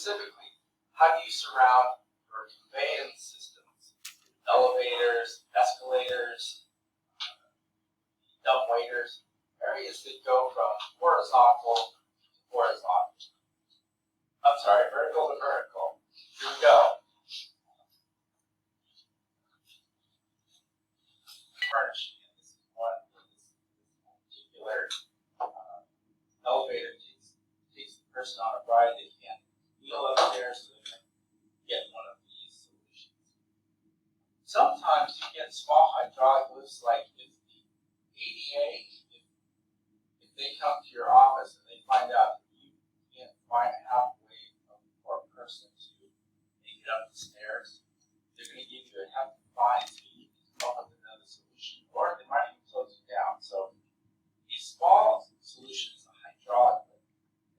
specifically, how do you surround your conveyance systems, elevators, escalators, dumb waiters, areas that go from horizontal to horizontal. I'm sorry, vertical to vertical. Here we go. Furnishing. This is one where this particular elevator takes the person on a ride. They can't wheel upstairs, so they're going to get one of these solutions. Sometimes you get small hydraulic lifts, like if the ADA, if they come to your office and they find out that you can't find a halfway for a person to make it up the stairs, they're going to give you a hefty fine, so you can come up with another solution, or they might even close you down. So these small solutions, a hydraulic lift,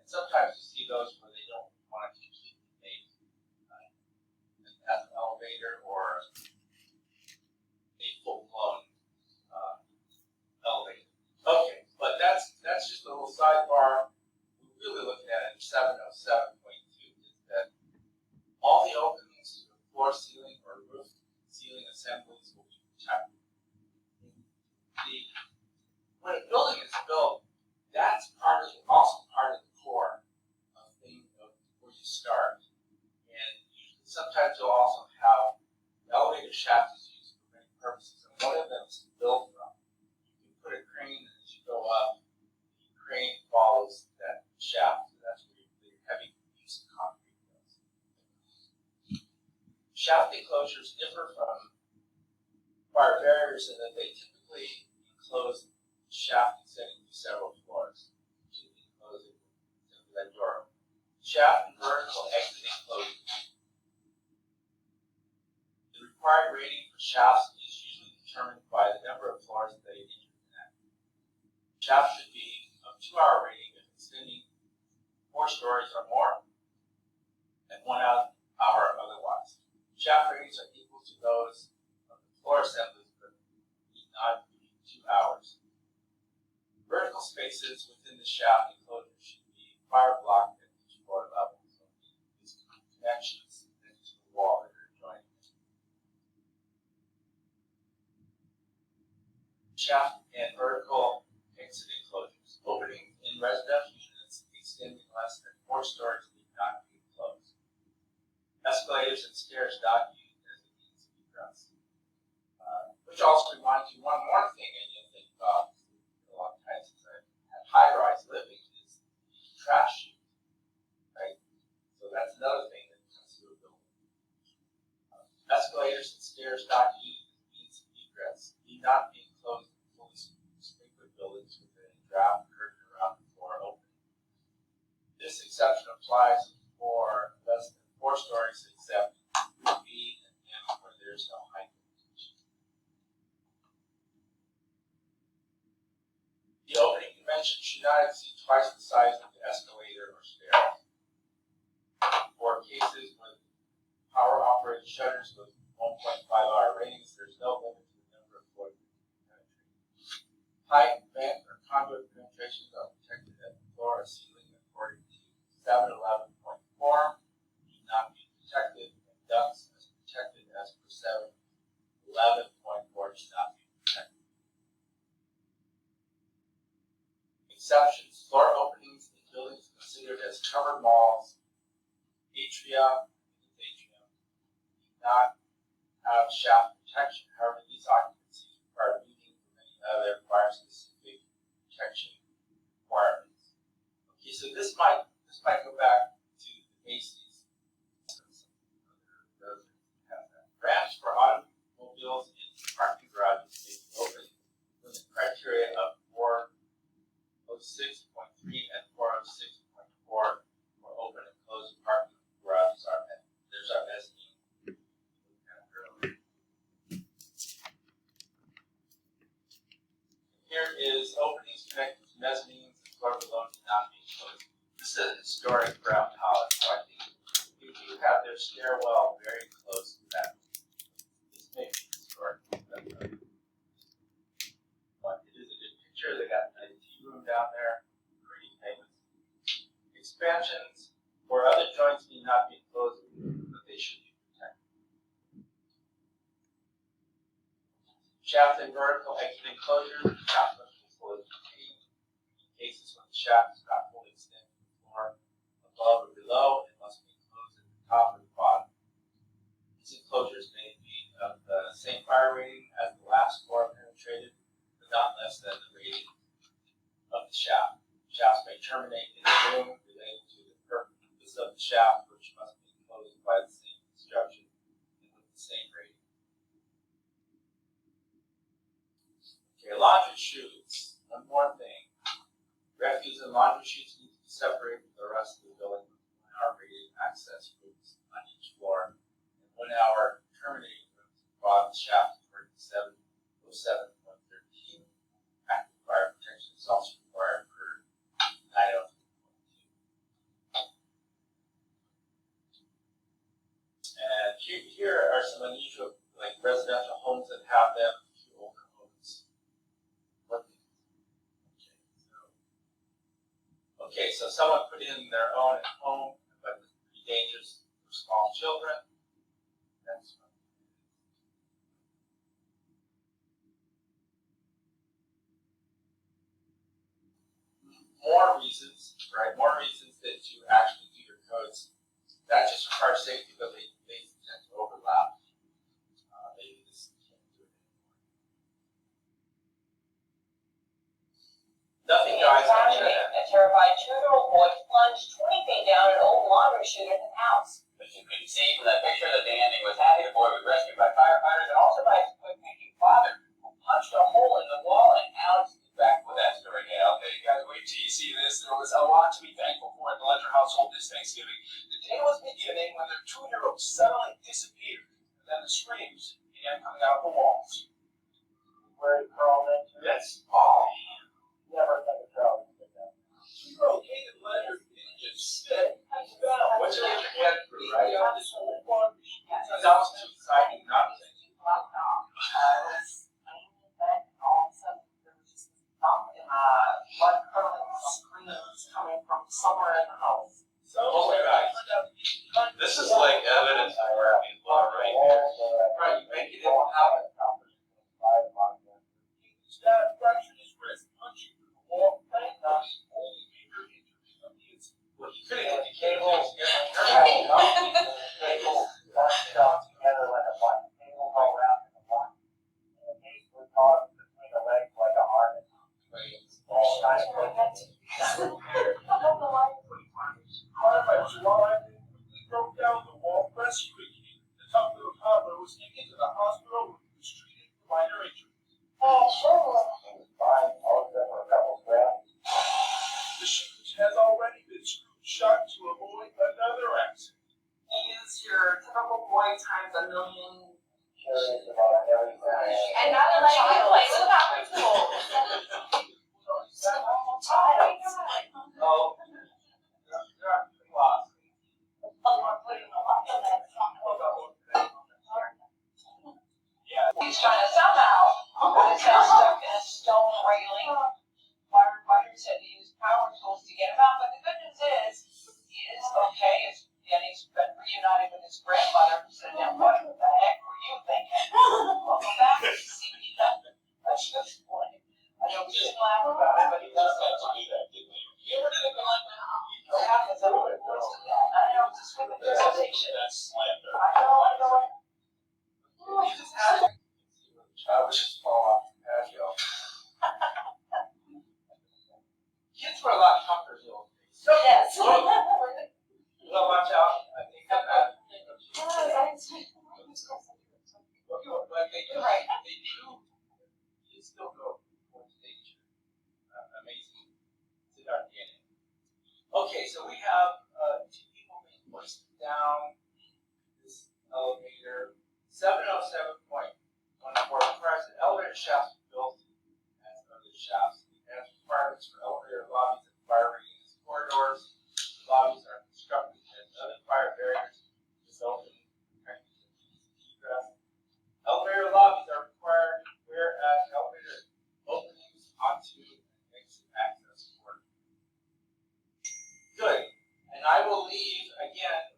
and sometimes you see those where they don't want to completely make an elevator or a full-blown elevator. Okay, but that's just a little sidebar. We're really looking at in 707.2 is that all the openings to the floor ceiling or roof ceiling assemblies will be protected. When a building is built, that's also part of the core of where you start. And sometimes you'll also have the elevator shaft is used for many purposes, and one of them is to build from. You can put a crane, and as you go up, the crane follows that shaft, so that's where your heavy use of concrete goes. Shaft enclosures differ from wire barriers in that they typically enclose the shaft extending through several floors. Usually enclose it with that door. Shaft and vertical exit enclosures. The required rating for shafts is usually determined by the number of floors that they interconnect. Shaft should be of 2-hour rating if extending 4 stories or more, and 1 hour otherwise. Shaft ratings are equal to those of the floor assemblies, but need not be 2 hours. Vertical spaces within the shaft enclosure should be fire blocked at each floor level, so these connections into the wall that are joining it. Shaft and vertical exit enclosures. Openings in residential units extending less than 4 stories need not be closed. Escalators and stairs not used as a means of egress. Which also reminds you one more thing, and you'll think about a lot of times since I've had high-rise living is the trash chute, right? So that's another thing that comes through a building. Escalators and stairs not used as a means of egress need not be enclosed in fully sprinkled buildings with a draft curtain around the floor open. This exception applies for less than 4 stories except Group B and M where there's no height limitation. The opening dimension should not exceed twice the size of the escalator or stairs. For cases with power-operated shutters with 1.5-hour ratings, there's no limit to the number of floors penetrated. Pipe, vent, or conduit penetrations are protected at the floor or ceiling according to 711.4, need not be protected, and ducts as protected as per 711.4 should not be protected. Exceptions: floor openings in buildings considered as covered malls, atria, need not have shaft protection. However, these occupancies require meeting for many other fire-specific protection requirements. Okay, so this might go back to the Macy's. Ramps for automobiles in parking garages may be open with the criteria of 406.3 and 406.4 for open and closed parking garages are met. There's our mezzanine. Here is openings connected to mezzanines and floor below need not be closed. This is a historic Brown College, so I think you do have their stairwell very close to that. This may be historic, but it is a good picture. They got a tea room down there, pretty famous. Expansions or other joints need need not be enclosed, but they should be protected. Shaft and vertical exit enclosure. The shaft must be fully contained. In cases when the shaft is not fully extended to the floor, above or below, it must be enclosed at the top or the bottom. These enclosures may be of the same fire rating as the last floor penetrated, but not less than the rating of the shaft. Shafts may terminate in a room related to the purpose of the shaft, which must be enclosed by the same construction and with the same rating. Okay, laundry chutes. One more thing. Refuse and laundry chutes need to be separated from the rest of the building with 1 hour rated access routes on each floor and 1 hour terminating rooms at the bottom of the shaft according to 707.13. Active fire protection is also required per 903.2. And here are some unusual, like residential homes that have them. Few older homes. Okay, so someone put in their own at home, but it's pretty dangerous for small children. That's one. More reasons, right? More reasons that you actually do your codes. That just requires safety, but they tend to overlap. Maybe this can't do it anymore. Nothing dies on the internet. A terrified 2-year-old boy plunged 20 feet down an old laundry chute in his house. But you can see from that picture that Danny was happy. The boy was rescued by firefighters and also by his quick-thinking father, who punched a hole in the wall. And Alex is back with that story now. Okay, guys, wait till you see this. There was a lot to be thankful for in the Ledger household this Thanksgiving. The day was beginning when their 2-year-old suddenly disappeared, and then the screams began coming out of the walls. Where he crawled into? Yes. Oh, never think of Charlie. 2-year-old David Ledger didn't just stay. He fell. What's your head for, right? This whole laundry chute. It's almost too exciting not to. All of a sudden, there was just this thump and blood-curdling screams coming from somewhere in the house. Oh my God. This is like evidence of working law right here. Right, you make it in the house. Dad fractured his wrist, punching through the wall, and thus only major injuries from the incident. Well, you could have hit the cable. Together like a blanket. Cable all wrapped in a blanket. And the case was caught between the legs like a harness. All kinds of Firefighters arrived and quickly broke down the wall, rescuing him. The tough little toddler was taken to the hospital where he was treated for minor injuries. fine. All except for a couple scraps. The chute has already been screwed shut to avoid another accident. He is your typical boy times a million. Curious about everything. And not a child play with power tools. Oh, you're lost. He's trying to somehow put his head stuck in a stone railing. Firefighters had to use power tools to get him out, but the good news is, he is okay. And he's been reunited with his grandmother, who said, "Now what the heck were you thinking? Welcome back to see that's just funny." I know we shouldn't laugh about it, but he does that. You ever did a gun like that? What happens when we're close to that? I know, it's just with the presentation. That's slander. I know. You just had to child would just fall off the patio. Kids were a lot tougher in the old days. Yes. You know, watch out. I think that like they do, Right. they do. You still go towards danger. Amazing. It's in our DNA. Okay, so we have 2 people being pushed down this elevator. 707.14 requires that elevator shafts be built as other shafts. It has requirements for elevator lobbies and fire radius corridors. The lobbies are constructed as other fire barriers, resulting in protecting egress. Elevator lobbies are required whereas elevator openings onto and exit access corridors. Good. And I will leave again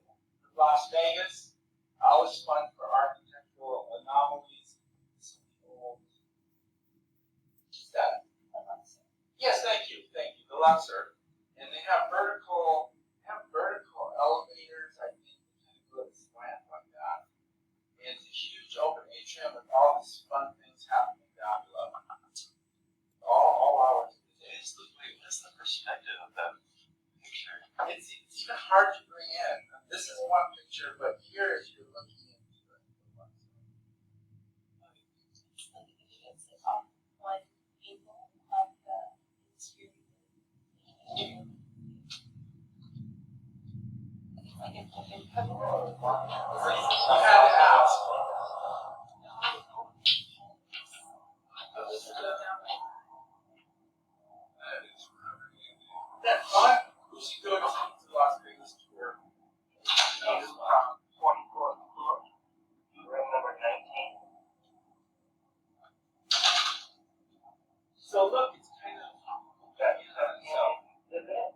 It's even hard to bring in. This is one picture, but here if you're looking into it. I had to ask. That one, we should go to Las Vegas tour. 24th floor, room number 19. So look, it's kind of Got exhibit.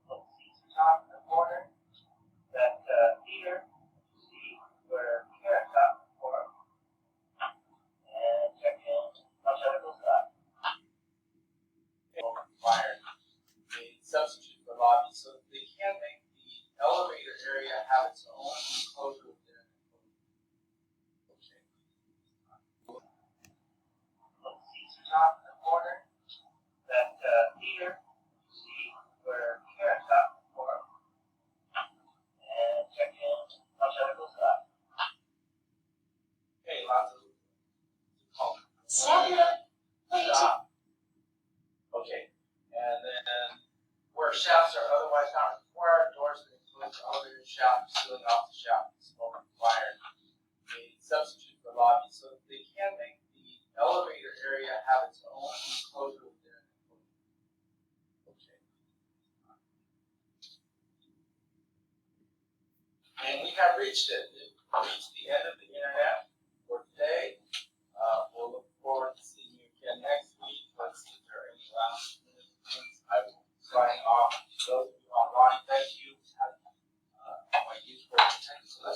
Let's see, top in the corner. That theater, see where Carrot Top for. And check in. I'll try to go side. required a substitute for lobby, so they can make the elevator area have its own enclosure within an enclosure. Okay. Let's see, top in the corner. That theater, see where Carrot Top for. And check in. I'll try to go side. Okay, lots of Stop. Okay, and then where shafts are otherwise not required, doors that include the elevator shaft, sealing off the shaft is no required. A substitute for lobby, so they can make the elevator area have its own enclosure within an enclosure. Okay. And we have reached it. We've reached the end of the internet for today. We'll look forward to seeing you again next week. Let's see if there are any last minute things. I will sign off. Those of you online, thank you. My use for technical